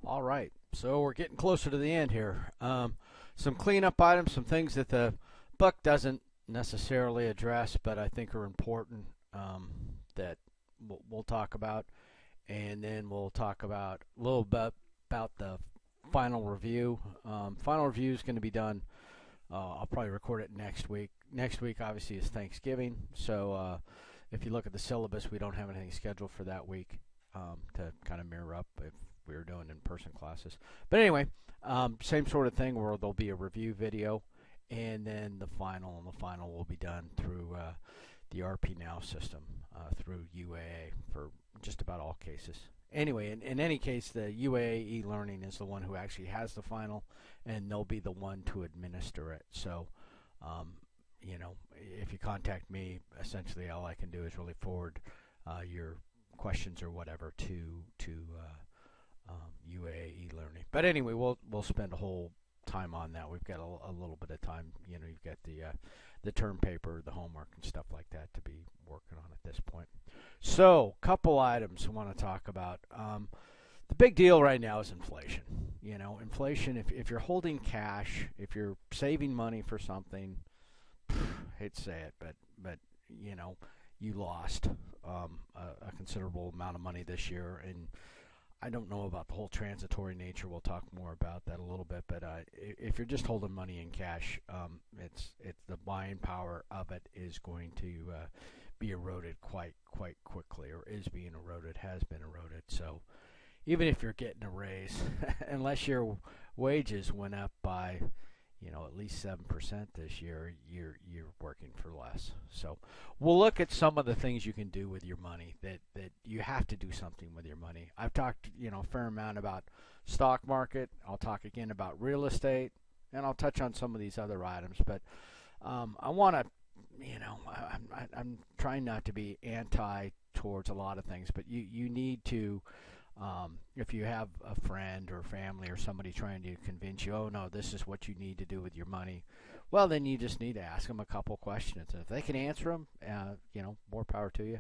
All right, so we're getting closer to the end here. Some cleanup items, some things that the book doesn't necessarily address, but I think are important that we'll talk about, and then we'll talk about a little bit about the final review. Final review is going to be done. I'll probably record it next week. Next week, obviously, is Thanksgiving, so if you look at the syllabus, we don't have anything scheduled for that week to kind of mirror up if we were doing in-person classes. But anyway, same sort of thing where there'll be a review video, and then the final, and the final will be done through the RP Now system, through UAA for just about all cases. Anyway, in any case, the UAA e-learning is the one who actually has the final, and they'll be the one to administer it. So, if you contact me, essentially all I can do is really forward your questions or whatever to UAA e-learning. But anyway, we'll spend a whole time on that. We've got a little bit of time. You've got the term paper, the homework, and stuff like that to be working on at this point. So, couple items I want to talk about. The big deal right now is inflation. Inflation. If you're holding cash, if you're saving money for something, hate to say it, but you lost a considerable amount of money this year, and I don't know about the whole transitory nature. We'll talk more about that a little bit. But if you're just holding money in cash, it's the buying power of it is going to be eroded quite quickly, or is being eroded, has been eroded. So even if you're getting a raise, unless your wages went up by at least 7% this year, you're working for less. So we'll look at some of the things you can do with your money, that you have to do something with your money. I've talked a fair amount about stock market. I'll talk again about real estate, and I'll touch on some of these other items. But I want to, I'm trying not to be anti towards a lot of things, but you need to. If you have a friend or family or somebody trying to convince you, oh no, this is what you need to do with your money, well, then you just need to ask them a couple questions. And if they can answer them, more power to you.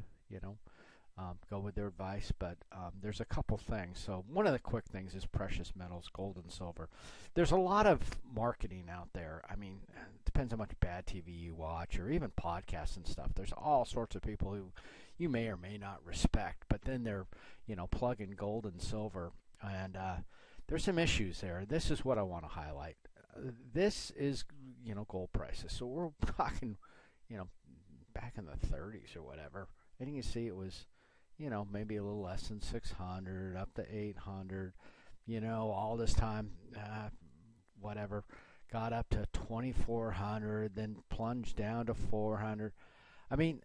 Go with their advice. But there's a couple things. So one of the quick things is precious metals, gold and silver. There's a lot of marketing out there. I mean, it depends how much bad TV you watch, or even podcasts and stuff. There's all sorts of people who you may or may not respect, but then they're plugging gold and silver, and there's some issues there. This is what I want to highlight. This is gold prices. So we're talking back in the 30s or whatever, and you can see it was maybe a little less than 600 up to 800. All this time, whatever, got up to 2400, then plunged down to 400. I mean,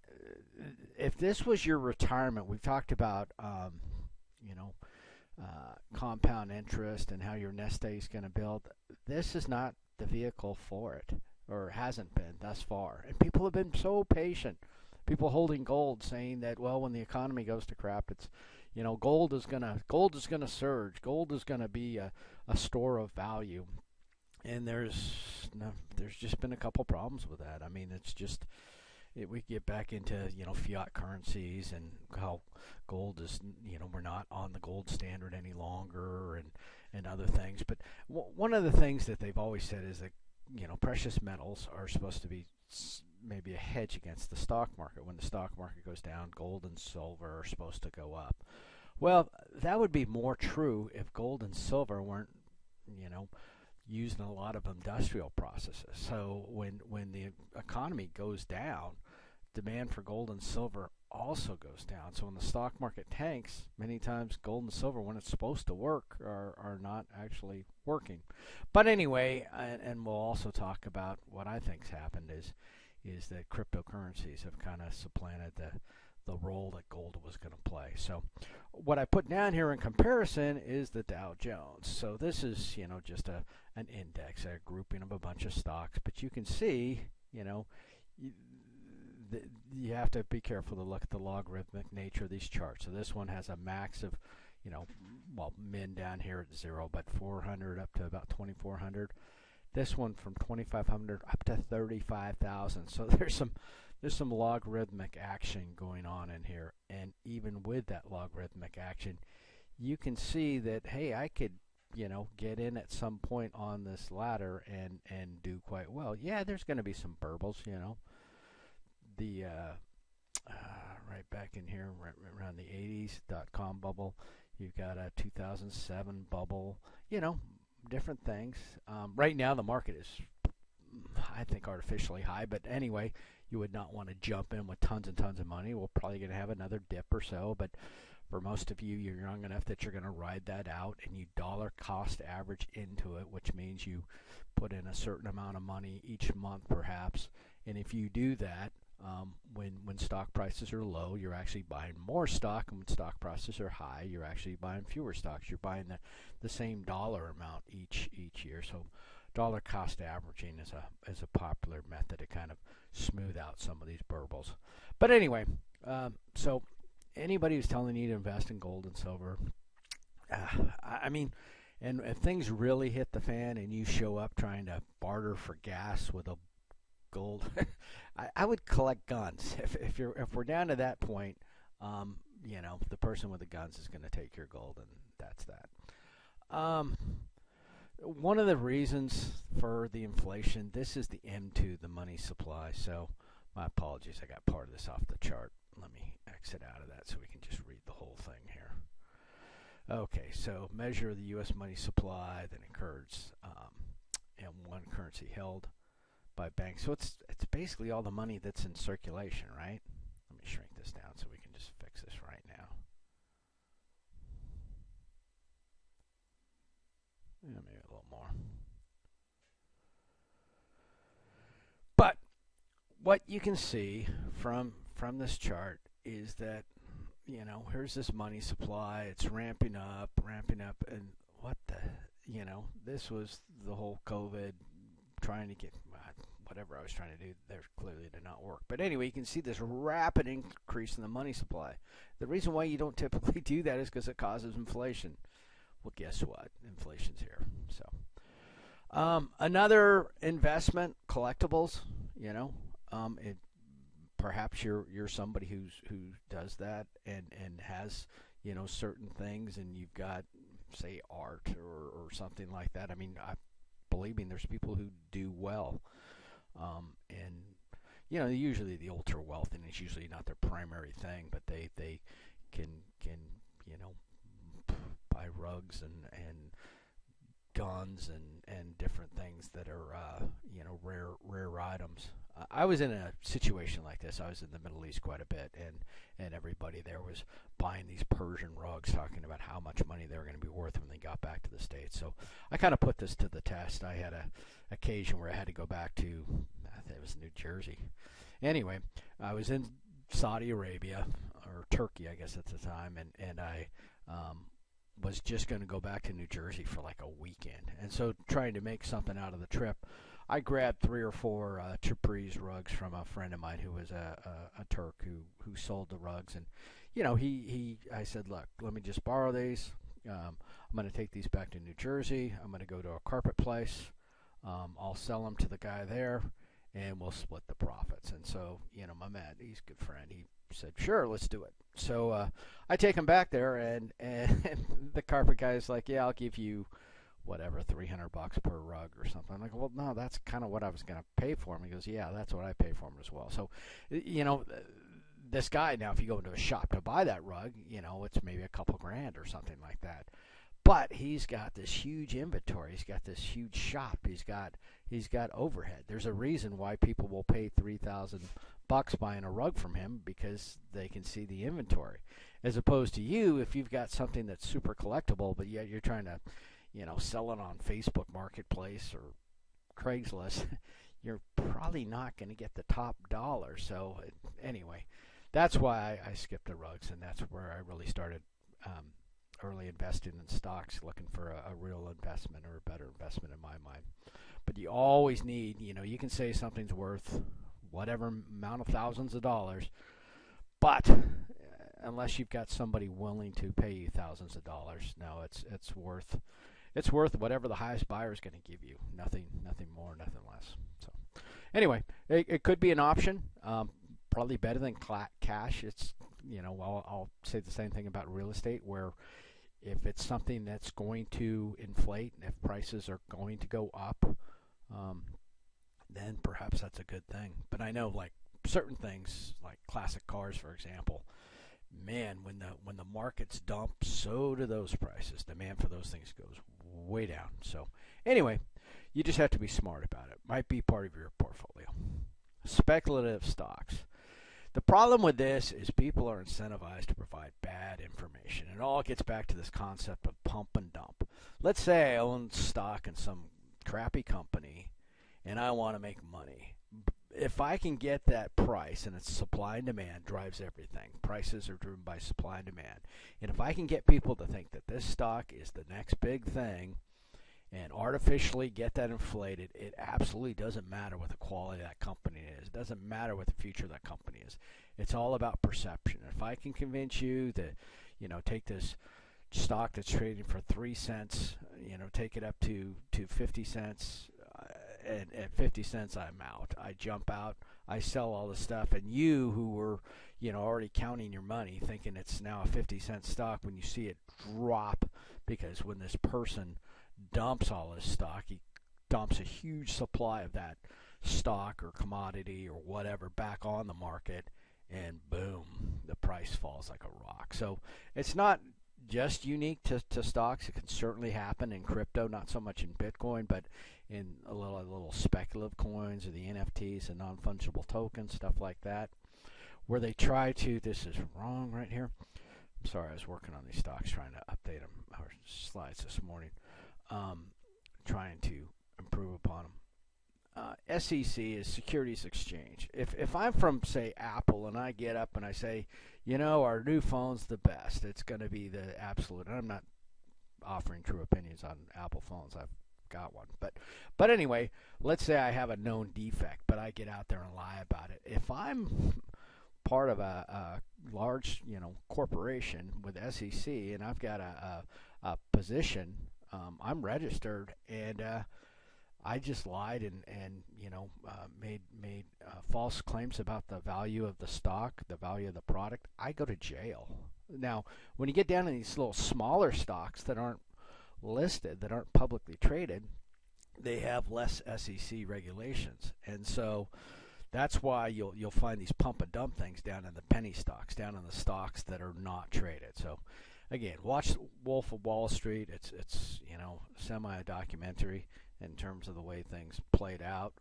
if this was your retirement, we've talked about compound interest and how your nest egg is going to build. This is not the vehicle for it, or hasn't been thus far. And people have been so patient. People holding gold, saying that, well, when the economy goes to crap, it's gold is gonna surge. Gold is gonna be a store of value. And there's just been a couple problems with that. I mean, it's just we get back into fiat currencies, and how gold is we're not on the gold standard any longer, and other things. But one of the things that they've always said is that precious metals are supposed to be maybe a hedge against the stock market. When the stock market goes down, gold and silver are supposed to go up. Well, that would be more true if gold and silver weren't used in a lot of industrial processes. So when the economy goes down, demand for gold and silver also goes down. So when the stock market tanks, many times gold and silver, when it's supposed to work, are not actually working. But anyway, and we'll also talk about what I think's happened is that cryptocurrencies have kind of supplanted the role that gold was going to play. So what I put down here in comparison is the Dow Jones. So this is just an index, a grouping of a bunch of stocks, but you can see you have to be careful to look at the logarithmic nature of these charts. So this one has a max of min down here at 0, but 400 up to about 2400. This one from 2500 up to 35,000. So there's some logarithmic action going on in here, and even with that logarithmic action, you can see that, hey, I could get in at some point on this ladder and do quite well. Yeah, there's going to be some burbles, the right back in here, right around the 80s .com bubble. You've got a 2007 bubble, different things. Right now the market is, I think, artificially high, but anyway, you would not want to jump in with tons and tons of money. We're probably going to have another dip or so, but for most of you, you're young enough that you're going to ride that out, and you dollar cost average into it, which means you put in a certain amount of money each month perhaps. And if you do that, when stock prices are low, you're actually buying more stock, and when stock prices are high, you're actually buying fewer stocks. You're buying the same dollar amount each year. So dollar cost averaging is a popular method to kind of smooth out some of these burbles. But anyway, so anybody who's telling you to invest in gold and silver, I mean, and if things really hit the fan and you show up trying to barter for gas with a gold, I would collect guns. If we're down to that point, the person with the guns is going to take your gold, and that's that. One of the reasons for the inflation, this is the M2, the money supply. So my apologies, I got part of this off the chart. Let me exit out of that so we can just read the whole thing here. Okay, so measure of the U.S. money supply that occurs in one currency held by banks. So it's basically all the money that's in circulation, right? Let me shrink this down so we can just fix this right now. Yeah, maybe a little more. But what you can see from this chart is that, here's this money supply. It's ramping up, and what the, this was the whole COVID trying to get whatever I was trying to do there clearly did not work. But anyway, you can see this rapid increase in the money supply. The reason why you don't typically do that is because it causes inflation. Well, guess what? Inflation's here. So another investment, collectibles. Perhaps you're somebody who does that and has certain things, and you've got, say, art or something like that. I mean, believe me, there's people who do well, and usually the ultra wealthy, and it's usually not their primary thing, but they can buy rugs and guns and different things that are rare items. I was in a situation like this. I was in the Middle East quite a bit, and everybody there was buying these Persian rugs, talking about how much money they were going to be worth when they got back to the States. So I kind of put this to the test. I had a occasion where I had to go back to, I think it was New Jersey. Anyway, I was in Saudi Arabia, or Turkey, I guess at the time, and I was just going to go back to New Jersey for like a weekend. And so trying to make something out of the trip, I grabbed 3 or 4 Tabriz rugs from a friend of mine who was a Turk who sold the rugs. And, I said, look, let me just borrow these. I'm going to take these back to New Jersey. I'm going to go to a carpet place. I'll sell them to the guy there, and we'll split the profits. And so, my man, he's a good friend. He said, sure, let's do it. So I take him back there, and the carpet guy is like, yeah, I'll give you whatever, $300 per rug or something. I'm like, well, no, that's kind of what I was going to pay for him. He goes, yeah, that's what I pay for him as well. So, this guy, now, if you go into a shop to buy that rug, it's maybe a couple grand or something like that. But he's got this huge inventory. He's got this huge shop. He's got overhead. There's a reason why people will pay $3,000 buying a rug from him, because they can see the inventory. As opposed to you, if you've got something that's super collectible, but yet you're trying to sell it on Facebook Marketplace or Craigslist, you're probably not going to get the top dollar. So anyway, that's why I skipped the rugs, and that's where I really started early investing in stocks, looking for a real investment or a better investment in my mind. But you always need, you can say something's worth whatever amount of thousands of dollars, but unless you've got somebody willing to pay you thousands of dollars, no, it's worth whatever the highest buyer is going to give you. Nothing more, nothing less. So anyway, it could be an option. Probably better than cash. It's I'll say the same thing about real estate, where If it's something that's going to inflate, and if prices are going to go up, um, then perhaps that's a good thing. But I know, like certain things, like classic cars, for example, man, when the markets dump, so do those prices. Demand for those things goes way down. So anyway, you just have to be smart about it. Might be part of your portfolio. Speculative stocks. The problem with this is people are incentivized to provide bad information. It all gets back to this concept of pump and dump. Let's say I own stock in some crappy company and I want to make money. If I can get that price, and it's supply and demand drives everything. Prices are driven by supply and demand. And if I can get people to think that this stock is the next big thing and artificially get that inflated, it absolutely doesn't matter what the quality of that company is. It doesn't matter what the future of that company is. It's all about perception. If I can convince you that, take this stock that's trading for 3 cents, take it up to 50 cents, and at 50 cents I'm out. I jump out, I sell all the stuff, and you who were, already counting your money thinking it's now a 50-cent stock, when you see it drop, because when this person dumps all his stock, he dumps a huge supply of that stock or commodity or whatever back on the market, and boom, the price falls like a rock. So it's not just unique to stocks. It can certainly happen in crypto, not so much in Bitcoin, but in a little speculative coins or the NFTs and non-fungible tokens, stuff like that, where they try to, this is wrong right here. I'm sorry, I was working on these stocks trying to update them, our slides this morning, trying to improve upon them. SEC is Securities Exchange. If I'm from, say, Apple, and I get up and I say, our new phone's the best, it's going to be the absolute, and I'm not offering true opinions on Apple phones, I've got one, but anyway, let's say I have a known defect, but I get out there and lie about it. If I'm part of a large, corporation with SEC, and I've got a position, I'm registered, and I just lied and made false claims about the value of the stock, the value of the product, I go to jail. Now, when you get down to these little smaller stocks that aren't listed, that aren't publicly traded, they have less SEC regulations, and so that's why you'll find these pump and dump things down in the penny stocks, down in the stocks that are not traded. So again, watch Wolf of Wall Street. It's semi documentary in terms of the way things played out,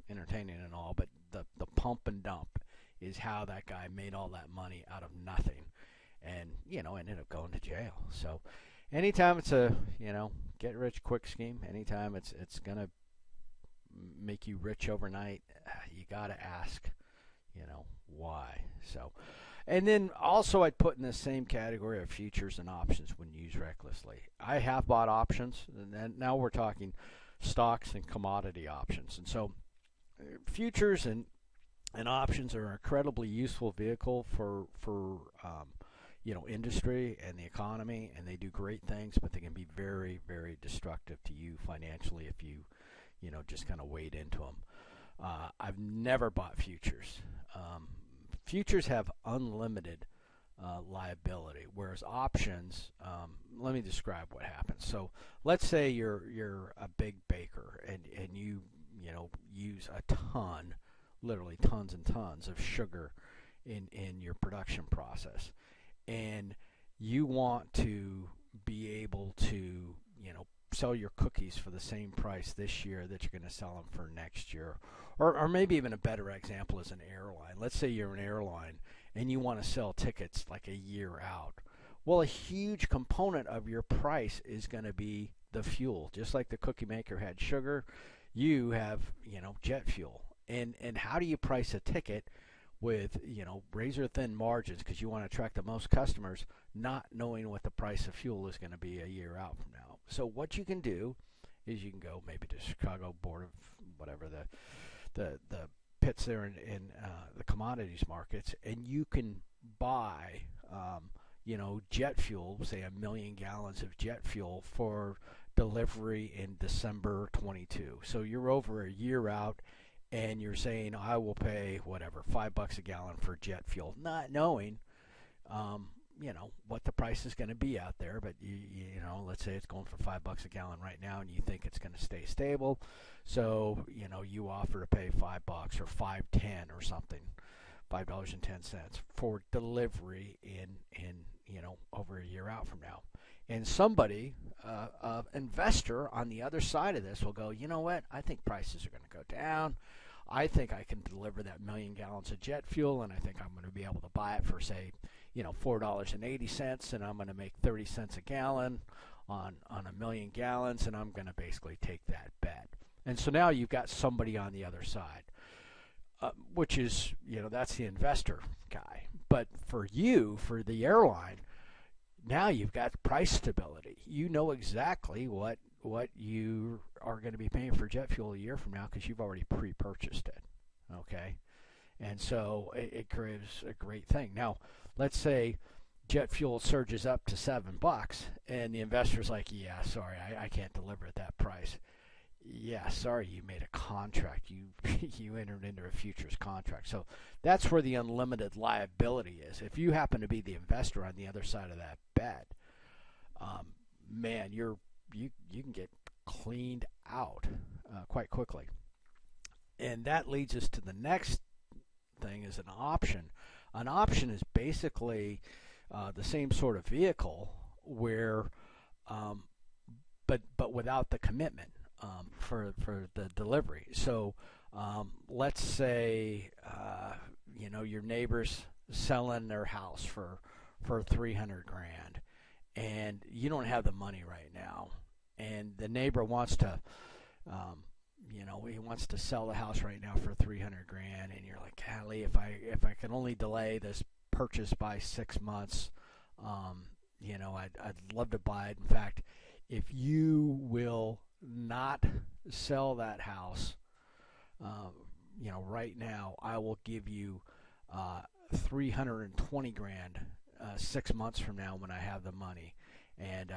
entertaining and all, but the pump and dump is how that guy made all that money out of nothing, and ended up going to jail. So anytime it's a get rich quick scheme, anytime it's gonna make you rich overnight, you gotta ask why. So, and then also I'd put in the same category of futures and options when used recklessly. I have bought options, and then now we're talking stocks and commodity options. And so futures and options are an incredibly useful vehicle for industry and the economy, and they do great things, but they can be very, very destructive to you financially if you just kind of wade into them. I've never bought futures. Futures have unlimited liability, whereas options, let me describe what happens. So let's say you're a big baker and you use a ton, literally tons and tons of sugar in your production process, and you want to be able to sell your cookies for the same price this year that you're going to sell them for next year. Or maybe even a better example is an airline. Let's say you're an airline and you want to sell tickets like a year out. Well, a huge component of your price is going to be the fuel. Just like the cookie maker had sugar, you have, jet fuel. And how do you price a ticket with, razor thin margins because you want to attract the most customers, not knowing what the price of fuel is going to be a year out from now? So what you can do is you can go maybe to Chicago Board of whatever the pits there in the commodities markets, and you can buy jet fuel, say 1 million gallons of jet fuel for delivery in December 22. So you're over a year out, and you're saying I will pay whatever $5 a gallon for jet fuel, not knowing what the price is going to be out there, but let's say it's going for $5 a gallon right now, and you think it's going to stay stable, so you offer to pay $5 or $5.10 or something, $5.10 for delivery in over a year out from now. And somebody, investor on the other side of this will go, you know what, I think prices are going to go down. I think I can deliver that 1,000,000 gallons of jet fuel, and I think I'm going to be able to buy it for, say, $4.80, and I'm going to make 30 cents a gallon on 1,000,000 gallons, and I'm going to basically take that bet. And so now you've got somebody on the other side, which is, that's the investor guy. But for you, for the airline, now you've got price stability. You know exactly what you are going to be paying for jet fuel a year from now because you've already pre-purchased it. Okay? And so it creates a great thing. Now, let's say jet fuel surges up to $7 and the investor's like, yeah, sorry, I can't deliver at that price. Yeah, sorry, you made a contract. You entered into a futures contract. So that's where the unlimited liability is. If you happen to be the investor on the other side of that bet, man, you can get cleaned out quite quickly. And that leads us to the next thing, is an option. An option is basically the same sort of vehicle where, but without the commitment. For the delivery. So let's say your neighbor's selling their house for $300,000, and you don't have the money right now, and the neighbor wants to he wants to sell the house right now for $300,000, and you're like, golly, if I can only delay this purchase by 6 months, I'd love to buy it. In fact, if you will not sell that house, right now, I will give you $320,000 6 months from now when I have the money, and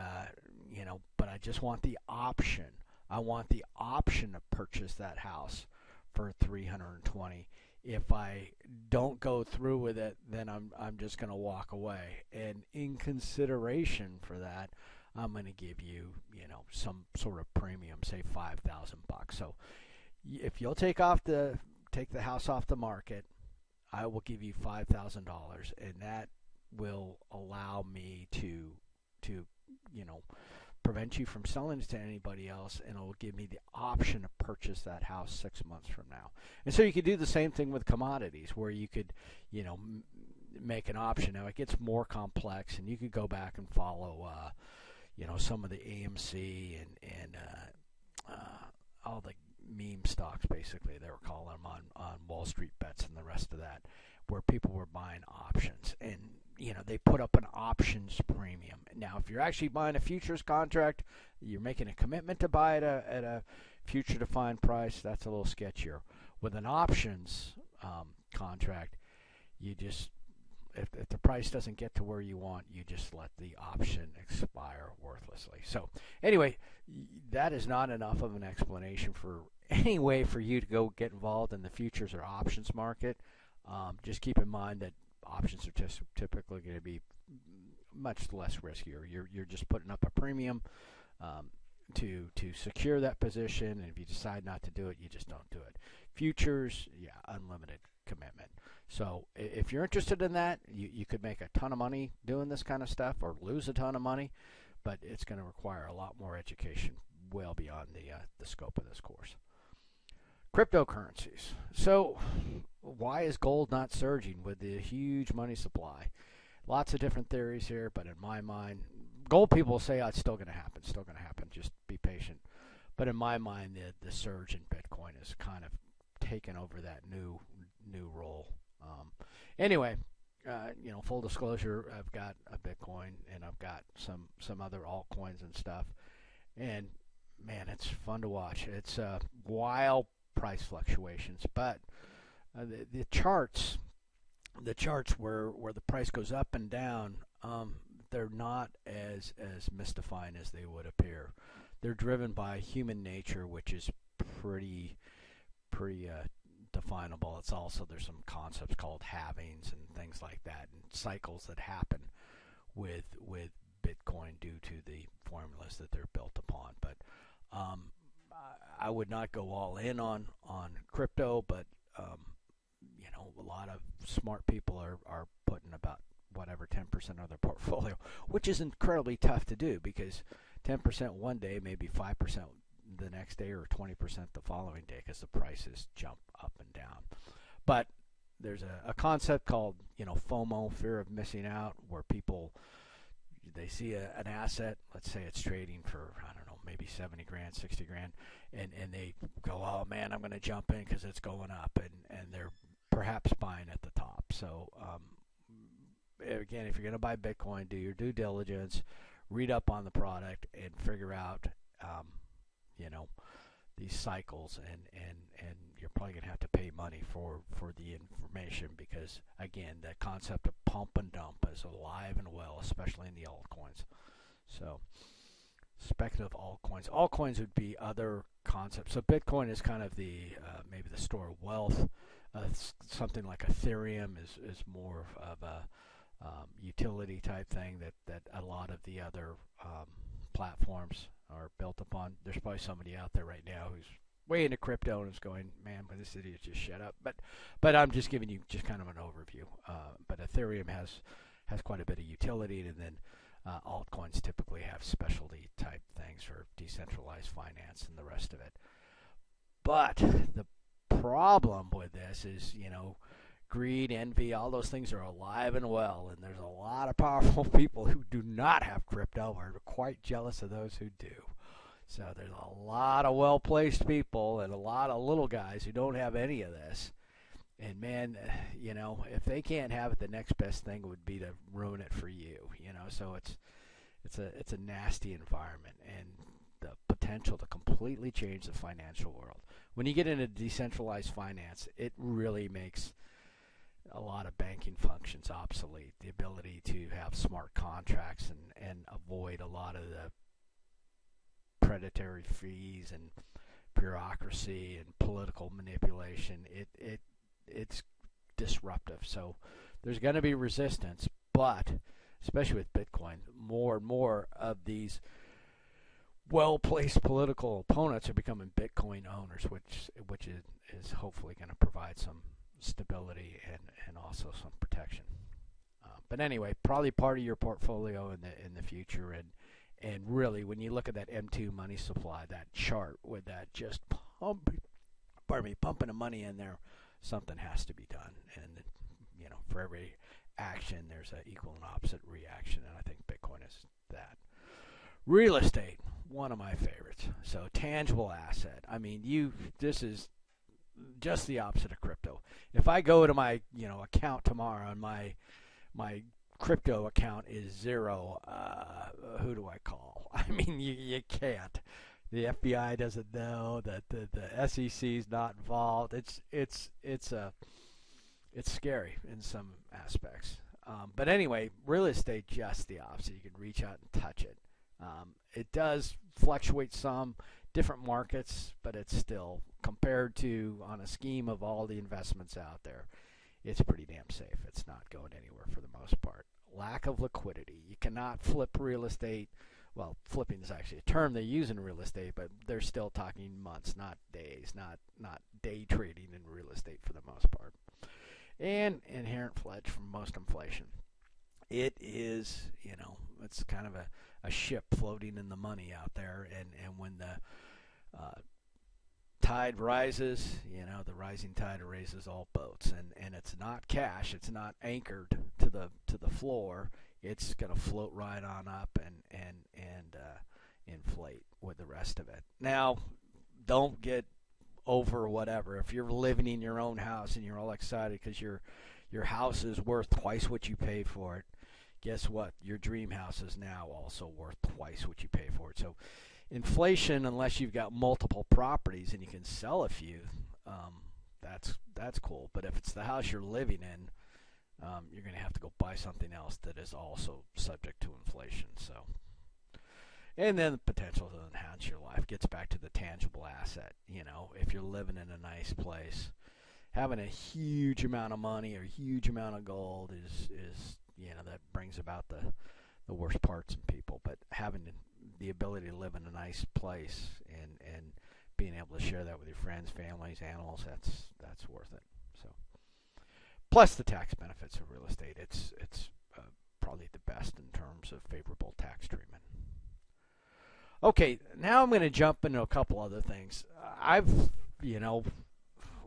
but I just want the option. I want the option to purchase that house for $320,000. If I don't go through with it, then I'm just going to walk away, and in consideration for that, I'm going to give you, some sort of premium, say $5,000. So if you'll take the house off the market, I will give you $5,000, and that will allow me to prevent you from selling it to anybody else, and it will give me the option to purchase that house 6 months from now. And so you could do the same thing with commodities, where you could, make an option. Now it gets more complex, and you could go back and follow some of the AMC and all the meme stocks, basically, they were calling them on Wall Street Bets and the rest of that, where people were buying options, and they put up an options premium. Now, if you're actually buying a futures contract, you're making a commitment to buy it at a future defined price. That's a little sketchier. With an options contract, you just if the price doesn't get to where you want, you just let the option expire worthlessly. So anyway, that is not enough of an explanation for any way for you to go get involved in the futures or options market. Just keep in mind that options are typically going to be much less riskier. You're just putting up a premium to secure that position, and if you decide not to do it, you just don't do it. Futures, yeah, unlimited commitment. So if you're interested in that, you could make a ton of money doing this kind of stuff, or lose a ton of money, but it's going to require a lot more education, well beyond the scope of this course. Cryptocurrencies. So why is gold not surging with the huge money supply? Lots of different theories here, but in my mind, gold people say, it's still going to happen, just be patient. But in my mind, the surge in Bitcoin has kind of taken over that new role. Anyway, full disclosure, I've got a Bitcoin, and I've got some other altcoins and stuff, and man, it's fun to watch. It's wild price fluctifluctions, but the charts where the price goes up and down, they're not as mystifying as they would appear. They're driven by human nature, which is pretty definable. It's also, there's some concepts called halvings and things like that, and cycles that happen with Bitcoin due to the formulas that they're built upon. But I would not go all in on crypto, but a lot of smart people are putting about whatever 10% of their portfolio, which is incredibly tough to do because 10% one day, maybe 5% the next day, or 20% the following day, because the prices jump up and down. But there's a concept called FOMO, fear of missing out, where people, they see an asset, let's say it's trading for, I don't know, maybe 70 grand, 60 grand, and they go, oh man, I'm going to jump in because it's going up, and they're perhaps buying at the top. So again, if you're going to buy Bitcoin, do your due diligence, read up on the product, and figure out these cycles, and you're probably going to have to pay money for the information, because again, the concept of pump and dump is alive and well, especially in the altcoins. So speculative altcoins would be other concepts. So Bitcoin is kind of the maybe the store of wealth. Something like Ethereum is more of a utility type thing that a lot of the other platforms are built upon. There's probably somebody out there right now who's way into crypto and is going, man, but this idiot just shut up. But I'm just giving you just kind of an overview. But Ethereum has quite a bit of utility, and then altcoins typically have specialty type things for decentralized finance and the rest of it. But the problem with this is, greed, envy, all those things are alive and well, and there's a lot of powerful people who do not have crypto or are quite jealous of those who do. So there's a lot of well-placed people and a lot of little guys who don't have any of this. And man, if they can't have it, the next best thing would be to ruin it for you. So it's a nasty environment, and the potential to completely change the financial world. When you get into decentralized finance, it really makes a lot of banking functions obsolete. The ability to have smart contracts and avoid a lot of the predatory fees and bureaucracy and political manipulation, it's disruptive. So there's going to be resistance, but especially with Bitcoin, more and more of these well-placed political opponents are becoming Bitcoin owners, which is hopefully going to provide some stability and also some protection. But anyway, probably part of your portfolio in the future, and really when you look at that M2 money supply, that chart with that just pumping the money in there, something has to be done. And for every action, there's an equal and opposite reaction, and I think Bitcoin is that. Real estate, one of my favorites. So tangible asset. I mean, this is just the opposite of crypto. If I go to my account tomorrow and my crypto account is zero, who do I call? I mean, you can't. The FBI doesn't know, that the SEC is not involved. It's scary in some aspects. But anyway, real estate, just the opposite. You can reach out and touch it. It does fluctuate some, different markets, but it's still, compared to on a scheme of all the investments out there, it's pretty damn safe. It's not going anywhere for the most part. Lack of liquidity. You cannot flip real estate. Well, flipping is actually a term they use in real estate, but they're still talking months, not days, not day trading in real estate for the most part. And inherent pledge from most inflation. It is, it's kind of a ship floating in the money out there, and when the tide rises, the rising tide raises all boats, and it's not cash, it's not anchored to the floor. It's going to float right on up and inflate with the rest of it. Now, don't get over whatever. If you're living in your own house and you're all excited because your house is worth twice what you paid for it, guess what? Your dream house is now also worth twice what you pay for it. So inflation, unless you've got multiple properties and you can sell a few, that's cool. But if it's the house you're living in, you're going to have to go buy something else that is also subject to inflation. So, and then the potential to enhance your life gets back to the tangible asset. If you're living in a nice place, having a huge amount of money or a huge amount of gold is that brings about the worst parts in people. But having the ability to live in a nice place and being able to share that with your friends, families, animals, that's worth it. So, plus the tax benefits of real estate, it's probably the best in terms of favorable tax treatment. Okay, now I'm going to jump into a couple other things.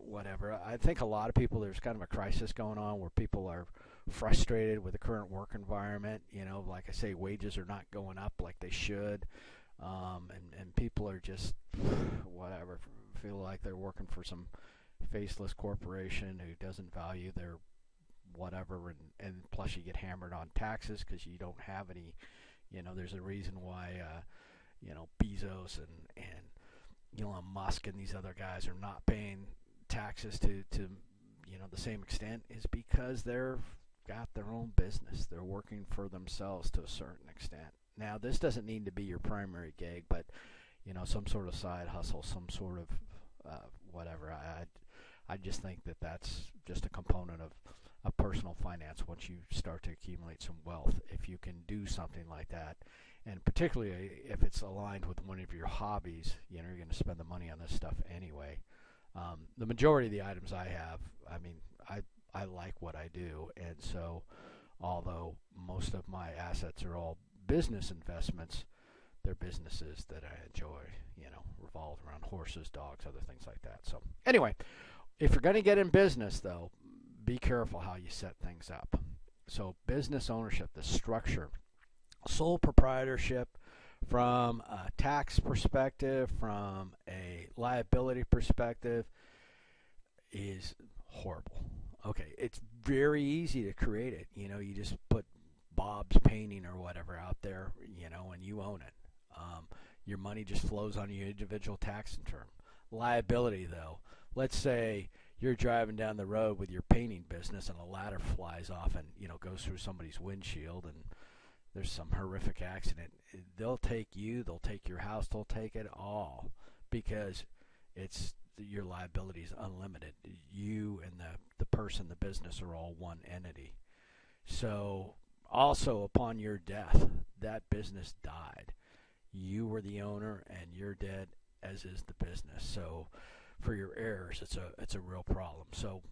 Whatever. I think a lot of people, there's kind of a crisis going on where people are frustrated with the current work environment. Like I say, wages are not going up like they should. And people are just, whatever, feel like they're working for some faceless corporation who doesn't value their whatever. And plus you get hammered on taxes because you don't have any, there's a reason why, Bezos and Elon Musk and these other guys are not paying taxes to the same extent, is because they're got their own business. They're working for themselves to a certain extent. Now, this doesn't need to be your primary gig, but some sort of side hustle, some sort of whatever. I just think that that's just a component of personal finance. Once you start to accumulate some wealth, if you can do something like that, and particularly if it's aligned with one of your hobbies, you're going to spend the money on this stuff anyway. The majority of the items I have, I like what I do, and so although most of my assets are all business investments, they're businesses that I enjoy, revolve around horses, dogs, other things like that. So anyway, if you're going to get in business, though, be careful how you set things up. So business ownership, the structure, sole proprietorship, from a tax perspective, from a liability perspective, is horrible. Okay, it's very easy to create it. You just put Bob's Painting or whatever out there, and you own it. Your money just flows on your individual tax return. Liability, though, let's say you're driving down the road with your painting business and a ladder flies off and goes through somebody's windshield and there's some horrific accident. They'll take you, they'll take your house, they'll take it all because your liability is unlimited. You and the person, the business are all one entity. So also upon your death, that business died. You were the owner and you're dead, as is the business. So for your heirs, it's a real problem. So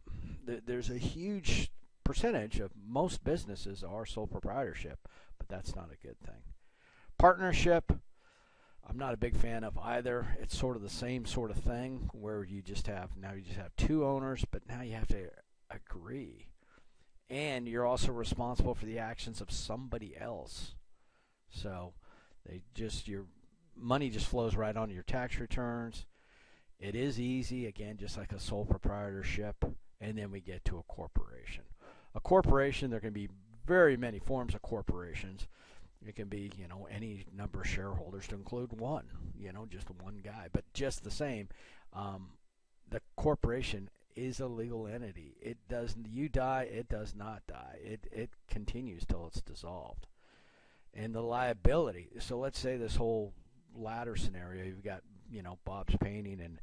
there's a huge percentage of most businesses are sole proprietorship, but that's not a good thing. Partnership, I'm not a big fan of either. It's sort of the same sort of thing where you just have two owners, but now you have to agree. And you're also responsible for the actions of somebody else. So your money just flows right onto your tax returns. It is easy, again, just like a sole proprietorship. And then we get to a corporation. A corporation, there can be very many forms of corporations. It can be, any number of shareholders to include one, just one guy. But just the same, the corporation is a legal entity. You die, it does not die. It continues till it's dissolved. And the liability, so let's say this whole ladder scenario, you've got, Bob's Painting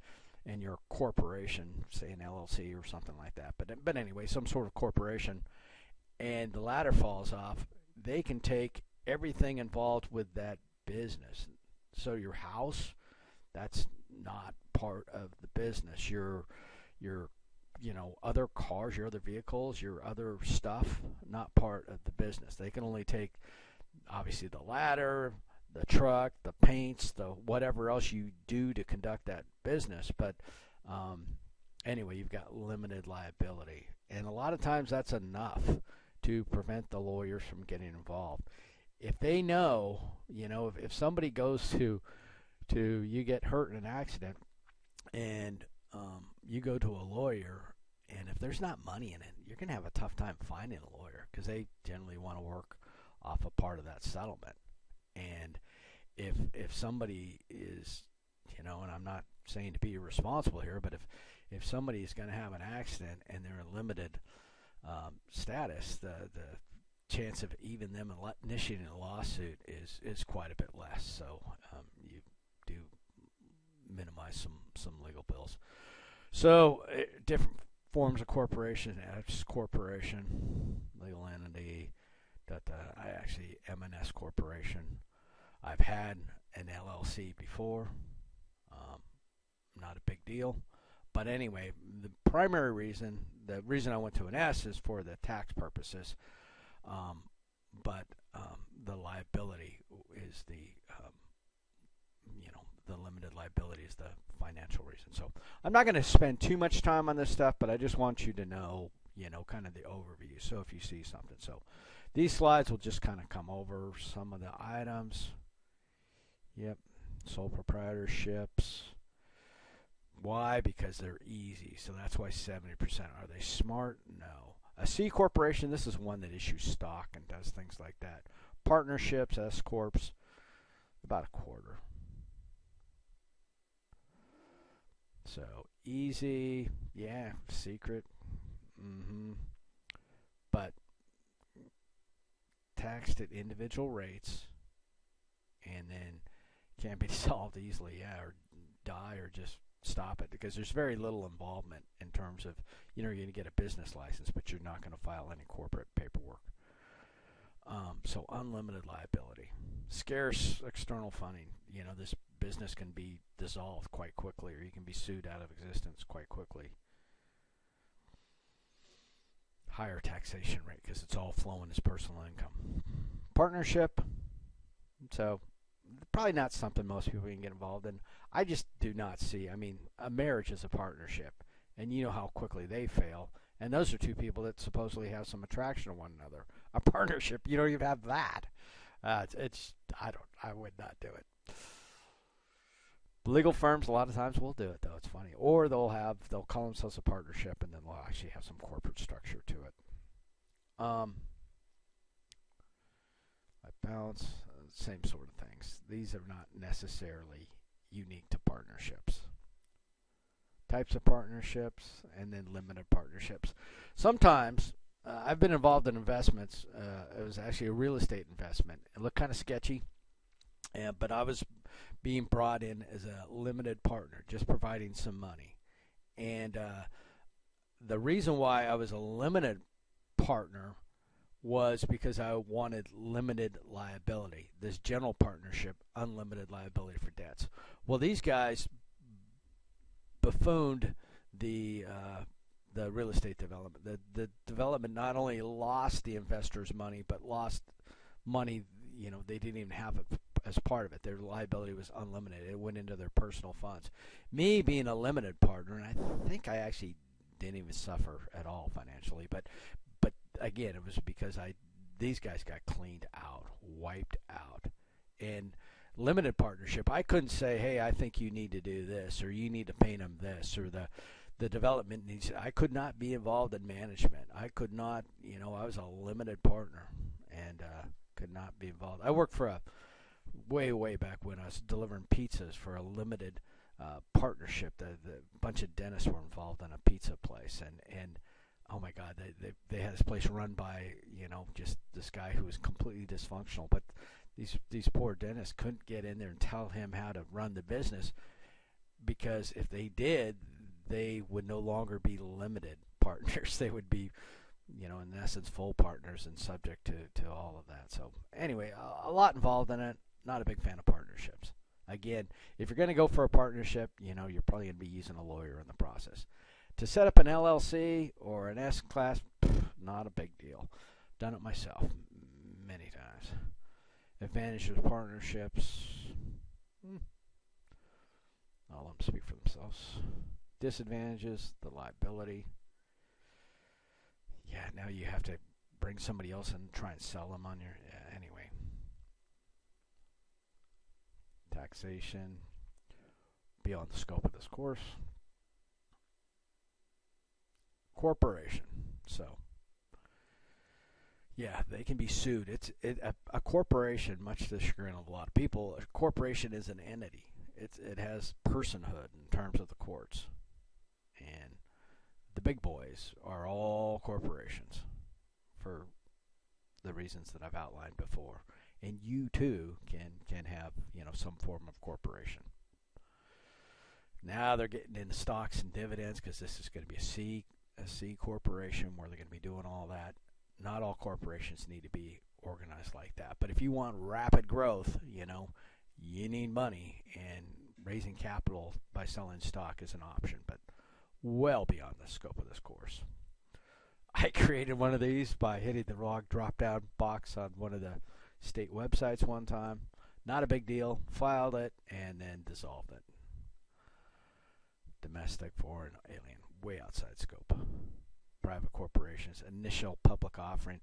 and your corporation, say an LLC or something like that. But anyway, some sort of corporation, and the ladder falls off, they can take everything involved with that business. So your house, that's not part of the business. Your other cars, your other vehicles, your other stuff, not part of the business. They can only take, obviously, the ladder, the truck, the paints, the whatever else you do to conduct that business. But anyway, you've got limited liability. And a lot of times that's enough to prevent the lawyers from getting involved. If they know, if somebody goes to you get hurt in an accident and you go to a lawyer, and if there's not money in it, you're going to have a tough time finding a lawyer because they generally want to work off a part of that settlement. And if somebody is, and I'm not saying to be irresponsible here, but if somebody is going to have an accident and they're in limited status, the chance of even them initiating a lawsuit is quite a bit less. So you do minimize some legal bills. So different forms of corporation, S corporation, legal entity. I actually M&S Corporation. I've had an LLC before. Um, Not a big deal. But anyway, the primary reason, the reason I went to an S is for the tax purposes. Um, but the liability is the limited liability is the financial reason. So I'm not going to spend too much time on this stuff, but I just want you to know, kind of the overview. So if you see something. So these slides will just kind of come over some of the items. Yep. Sole proprietorships. Why? Because they're easy. So that's why 70%. Are they smart? No. A C corporation, this is one that issues stock and does things like that. Partnerships, S corps, about a quarter. So easy, yeah, secret. But taxed at individual rates, and then can't be solved easily, yeah, or die or just stop it, because there's very little involvement in terms of, you're going to get a business license, but you're not going to file any corporate paperwork. So unlimited liability. Scarce external funding. This business can be dissolved quite quickly, or you can be sued out of existence quite quickly. Higher taxation rate because it's all flowing as personal income. Partnership. So probably not something most people can get involved in. I just do not see. A marriage is a partnership, and you know how quickly they fail. And those are two people that supposedly have some attraction to one another. A partnership, you don't even have that. I would not do it. Legal firms a lot of times will do it, though. It's funny. Or they'll call themselves a partnership, and then they'll actually have some corporate structure to it. Balance, same sort of things. These are not necessarily unique to partnerships. Types of partnerships, and then limited partnerships. Sometimes, I've been involved in investments. It was actually a real estate investment. It looked kind of sketchy, but I was being brought in as a limited partner, just providing some money. And the reason why I was a limited partner was because I wanted limited liability. This general partnership, unlimited liability for debts. Well, these guys buffooned the real estate development. The development not only lost the investors' money, but lost money. They didn't even have it as part of it. Their liability was unlimited. It went into their personal funds. Me being a limited partner, and I think I actually didn't even suffer at all financially, but again, it was because these guys got cleaned out, wiped out. And limited partnership, I couldn't say, hey, I think you need to do this, or you need to paint them this, or the development needs. I could not be involved in management. I could not, I was a limited partner and could not be involved. I worked for way back when I was delivering pizzas for a limited partnership. The bunch of dentists were involved in a pizza place, and oh my God, they had this place run by, just this guy who was completely dysfunctional. But these poor dentists couldn't get in there and tell him how to run the business, because if they did, they would no longer be limited partners. They would be, in essence, full partners and subject to all of that. So anyway, a lot involved in it. Not a big fan of partnerships. Again, if you're going to go for a partnership, you're probably going to be using a lawyer in the process. To set up an LLC or an S-class, not a big deal. Done it myself many times. Advantages of partnerships. I'll let them speak for themselves. Disadvantages, the liability. Yeah, now you have to bring somebody else in and try and sell them on your... anyway. Taxation. Beyond the scope of this course. Corporation. So, yeah, they can be sued. A corporation, much to the chagrin of a lot of people, a corporation is an entity. It has personhood in terms of the courts. And the big boys are all corporations for the reasons that I've outlined before. And you too can have, some form of corporation. Now they're getting into stocks and dividends, because this is going to be a C corporation where they're going to be doing all that. Not all corporations need to be organized like that. But if you want rapid growth, you need money, and raising capital by selling stock is an option, but well beyond the scope of this course. I created one of these by hitting the wrong drop-down box on one of the state websites one time. Not a big deal. Filed it and then dissolved it. Domestic, foreign, alien, way outside scope. Private corporations, initial public offering.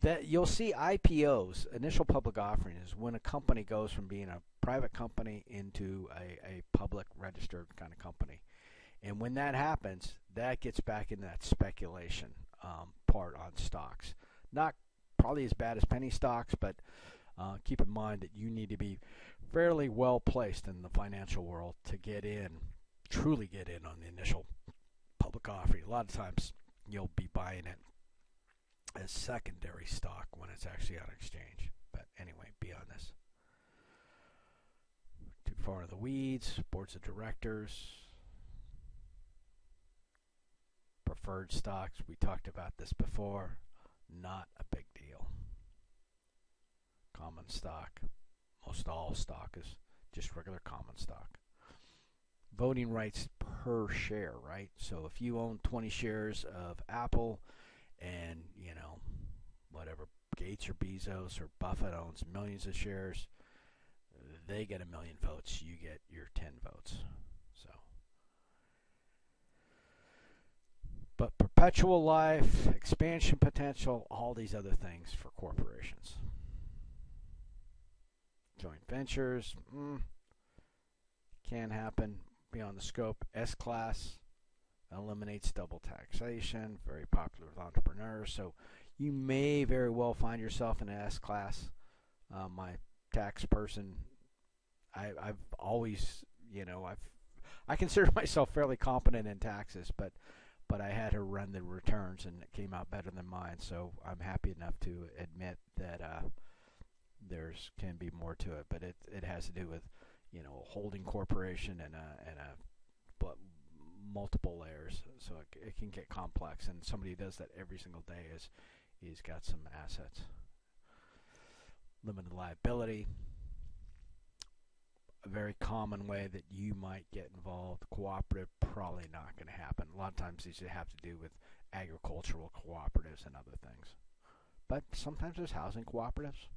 That you'll see IPOs, initial public offering, is when a company goes from being a private company into a public registered kind of company. And when that happens, that gets back into that speculation part on stocks. Not probably as bad as penny stocks, but keep in mind that you need to be fairly well placed in the financial world to get in, truly get in on the initial public offering. A lot of times you'll be buying it as secondary stock when it's actually on exchange. But anyway, beyond this. Too far in the weeds, boards of directors, preferred stocks, we talked about this before, not a big deal. Common stock, most all stock is just regular common stock. Voting rights per share, right? So if you own 20 shares of Apple and, whatever, Gates or Bezos or Buffett owns millions of shares, they get 1 million votes, you get your 10 votes. So, but perpetual life, expansion potential, all these other things for corporations. Joint ventures, can happen beyond the scope. S-class eliminates double taxation, very popular with entrepreneurs. So you may very well find yourself in an S-class. My tax person, I've always, I consider myself fairly competent in taxes, but I had her run the returns and it came out better than mine. So I'm happy enough to admit that there's can be more to it, but it has to do with a holding corporation and but multiple layers, so it can get complex, and somebody who does that every single day is got some assets. Limited liability, a very common way that you might get involved. Cooperative, probably not going to happen. A lot of times these have to do with agricultural cooperatives and other things, but sometimes there's housing cooperatives.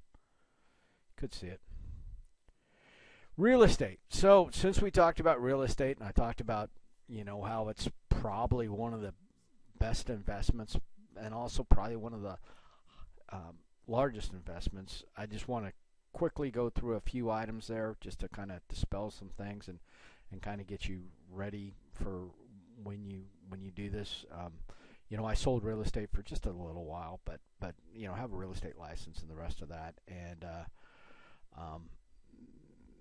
Could see it. Real estate. So since we talked about real estate, and I talked about how it's probably one of the best investments and also probably one of the largest investments, I just want to quickly go through a few items there just to kind of dispel some things and kind of get you ready for when you do this. I sold real estate for just a little while, but have a real estate license and the rest of that, and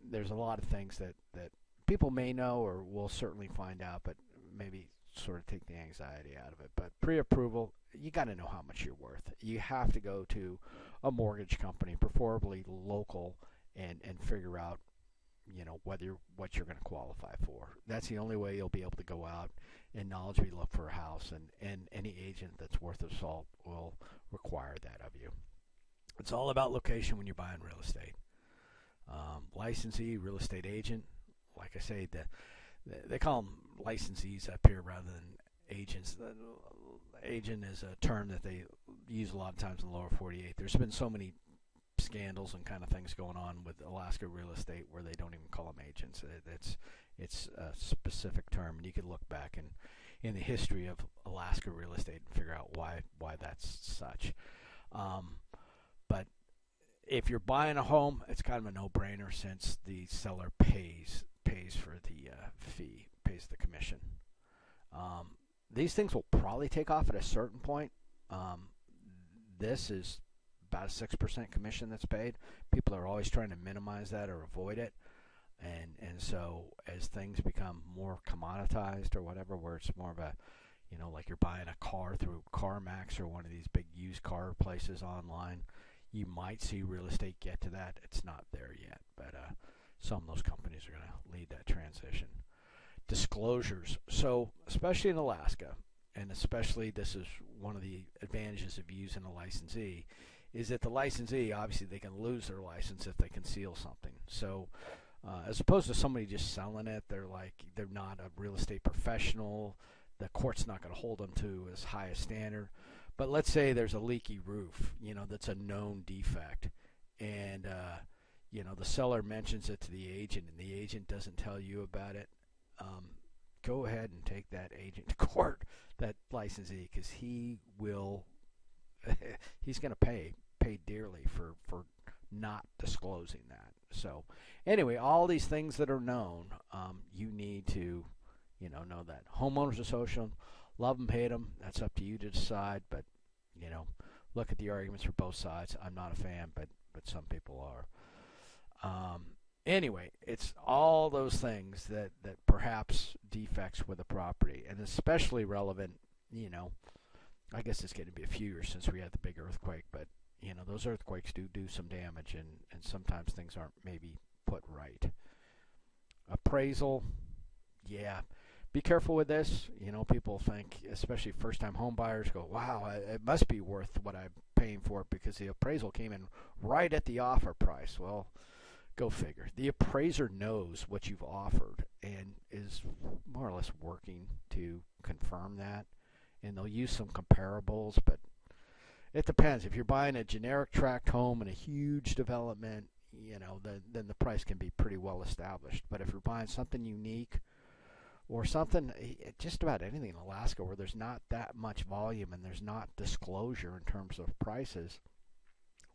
there's a lot of things that people may know or will certainly find out, but maybe sort of take the anxiety out of it. But pre-approval, you got to know how much you're worth. You have to go to a mortgage company, preferably local, and figure out what you're going to qualify for. That's the only way you'll be able to go out and knowledgeably look for a house, and any agent that's worth of salt will require that of you. It's all about location when you're buying real estate. Licensee, real estate agent, like I say, they call them licensees up here rather than agents. The agent is a term that they use a lot of times in the lower 48. There's been so many scandals and kind of things going on with Alaska real estate where they don't even call them agents. It's a specific term, and you can look back in the history of Alaska real estate and figure out why that's such. But if you're buying a home, it's kind of a no-brainer since the seller pays for the fee, pays the commission. These things will probably take off at a certain point. This is about a 6% commission that's paid. People are always trying to minimize that or avoid it. And so as things become more commoditized or whatever, where it's more of a, like you're buying a car through CarMax or one of these big used car places online, you might see real estate get to that. It's not there yet, but some of those companies are going to lead that transition. Disclosures. So especially in Alaska, and especially this is one of the advantages of using a licensee, is that the licensee, obviously they can lose their license if they conceal something. So as opposed to somebody just selling it, they're not a real estate professional. The court's not going to hold them to as high a standard. But let's say there's a leaky roof, that's a known defect, and the seller mentions it to the agent, and the agent doesn't tell you about it. Go ahead and take that agent to court, that licensee, because he's going to pay dearly for not disclosing that. So anyway, all these things that are known, you need to know that. Homeowners association, love them, hate them, that's up to you to decide, but look at the arguments for both sides. I'm not a fan, but some people are. Anyway, it's all those things that perhaps defects with a property, and especially relevant, I guess it's going to be a few years since we had the big earthquake, but those earthquakes do some damage, and sometimes things aren't maybe put right. Appraisal, yeah. Be careful with this. People think, especially first-time home buyers, go, wow, it must be worth what I'm paying for it because the appraisal came in right at the offer price. Well, go figure. The appraiser knows what you've offered and is more or less working to confirm that. And they'll use some comparables, but it depends. If you're buying a generic tract home in a huge development, then the price can be pretty well established. But if you're buying something unique, or something, just about anything in Alaska where there's not that much volume and there's not disclosure in terms of prices,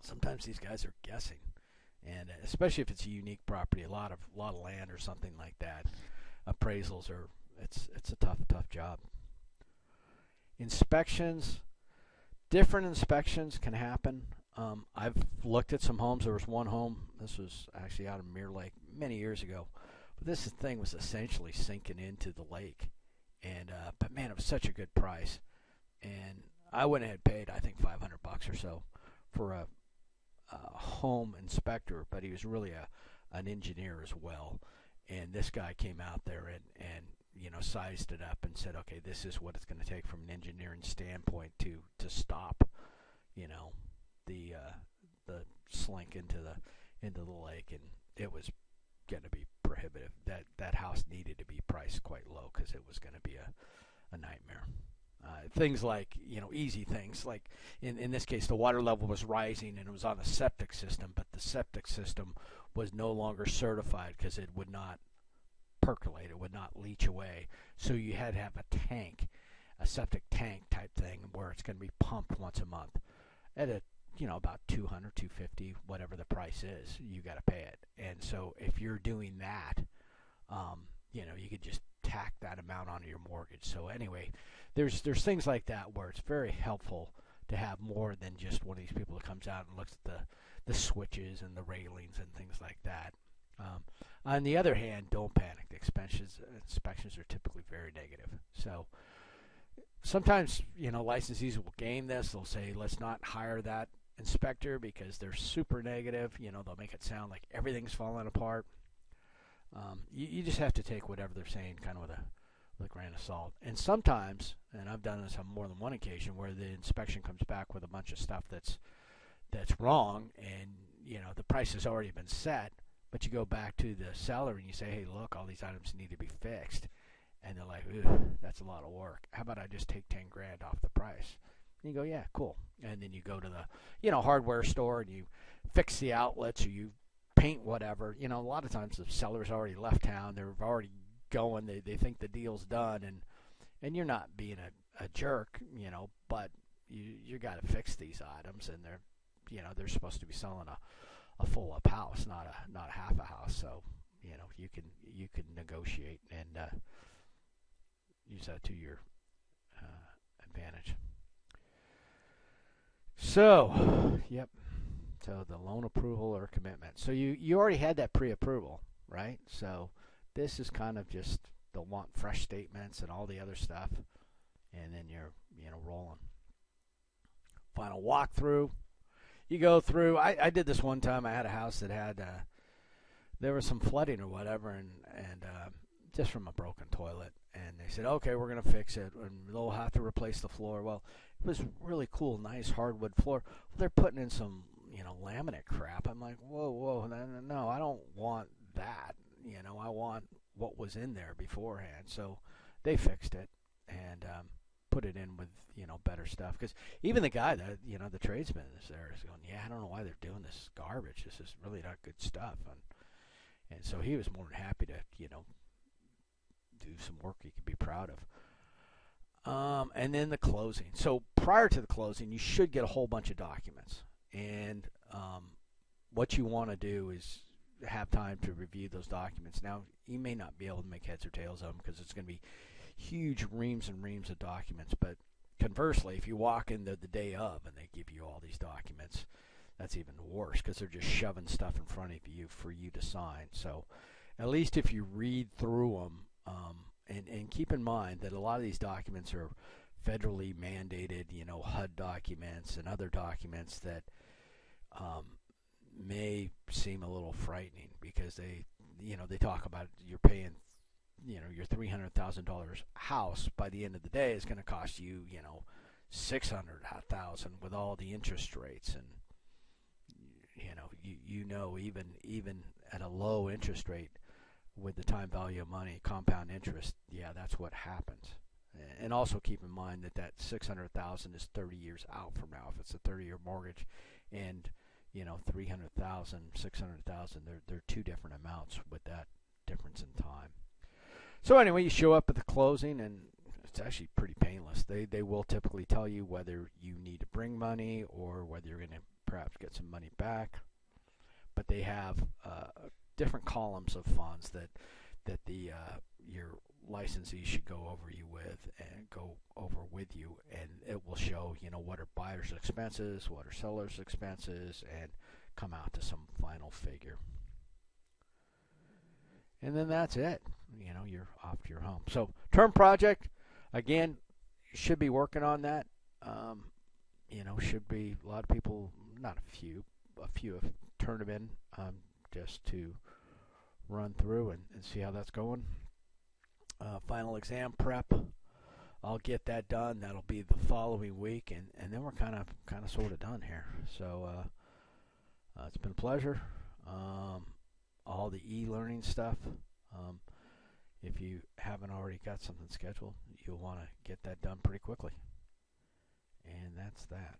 sometimes these guys are guessing. And especially if it's a unique property, a lot of land or something like that, appraisals it's a tough job. Inspections, different inspections can happen. I've looked at some homes. There was one home, this was actually out of Mirror Lake many years ago. But this thing was essentially sinking into the lake, and but man, it was such a good price, and I went ahead and paid I think $500 or so for a home inspector, but he was really an engineer as well, and this guy came out there and sized it up and said, okay, this is what it's going to take from an engineering standpoint to stop the slink into the lake, and it was going to be prohibitive. That house needed to be priced quite low because it was going to be a nightmare. Things like, easy things like in this case, the water level was rising and it was on a septic system, but the septic system was no longer certified because it would not percolate, it would not leach away. So you had to have a septic tank type thing where it's going to be pumped once a month at about $200, $250, whatever the price is, you got to pay it. And so if you're doing that, you could just tack that amount onto your mortgage. So anyway, there's things like that where it's very helpful to have more than just one of these people that comes out and looks at the switches and the railings and things like that. On the other hand, don't panic. The inspections are typically very negative. So sometimes, licensees will game this. They'll say, let's not hire that inspector because they're super negative. They'll make it sound like everything's falling apart. You just have to take whatever they're saying kind of with a grain of salt. And sometimes, and I've done this on more than one occasion, where the inspection comes back with a bunch of stuff that's wrong, and the price has already been set, but you go back to the seller and you say, hey, look, all these items need to be fixed. And they're like, that's a lot of work. How about I just take $10,000 off the price? And you go, yeah, cool. And then you go to the hardware store and you fix the outlets, or you paint whatever. A lot of times the seller's already left town. They're already going. They think the deal's done, and you're not being a jerk, but you got to fix these items, and they're supposed to be selling a full up house, not a half a house. So you can negotiate and use that to your advantage. So, yep. So the loan approval or commitment. So you already had that pre-approval, right? So this is kind of just they'll want fresh statements and all the other stuff, and then you're rolling. Final walkthrough. You go through. I did this one time. I had a house that had there was some flooding or whatever, and just from a broken toilet. And they said, okay, we're going to fix it, and they'll have to replace the floor. Well, it was really cool, nice hardwood floor. Well, they're putting in some, laminate crap. I'm like, whoa, no, I don't want that. I want what was in there beforehand. So they fixed it and put it in with, better stuff. Because even the guy that, the tradesman is there is going, yeah, I don't know why they're doing this garbage. This is really not good stuff. And so he was more than happy to, do some work he could be proud of. And then the closing. So prior to the closing, you should get a whole bunch of documents. And what you want to do is have time to review those documents. Now, you may not be able to make heads or tails of them because it's going to be huge reams and reams of documents. But conversely, if you walk in the day of and they give you all these documents, that's even worse because they're just shoving stuff in front of you for you to sign. So at least if you read through them, and keep in mind that a lot of these documents are federally mandated, HUD documents and other documents that may seem a little frightening because they talk about you're paying, your $300,000 house by the end of the day is going to cost you, $600,000 with all the interest rates. And even at a low interest rate with the time value of money, compound interest, yeah, that's what happens. And also keep in mind that $600,000 is 30 years out from now if it's a 30-year mortgage, and $300,000, $600,000, they're two different amounts with that difference in time. So anyway, you show up at the closing, and it's actually pretty painless. They will typically tell you whether you need to bring money or whether you're going to perhaps get some money back. But they have different columns of funds that your licensee should go over with you, and it will show what are buyers' expenses, what are sellers' expenses, and come out to some final figure. And then that's it. You're off to your home. So term project, again, you should be working on that. Should be a lot of people, not a few have turned them in just to run through and see how that's going. Final exam prep, I'll get that done. That'll be the following week, and then we're kind of sort of done here. So it's been a pleasure. All the e-learning stuff, if you haven't already got something scheduled, you'll want to get that done pretty quickly. And that's that.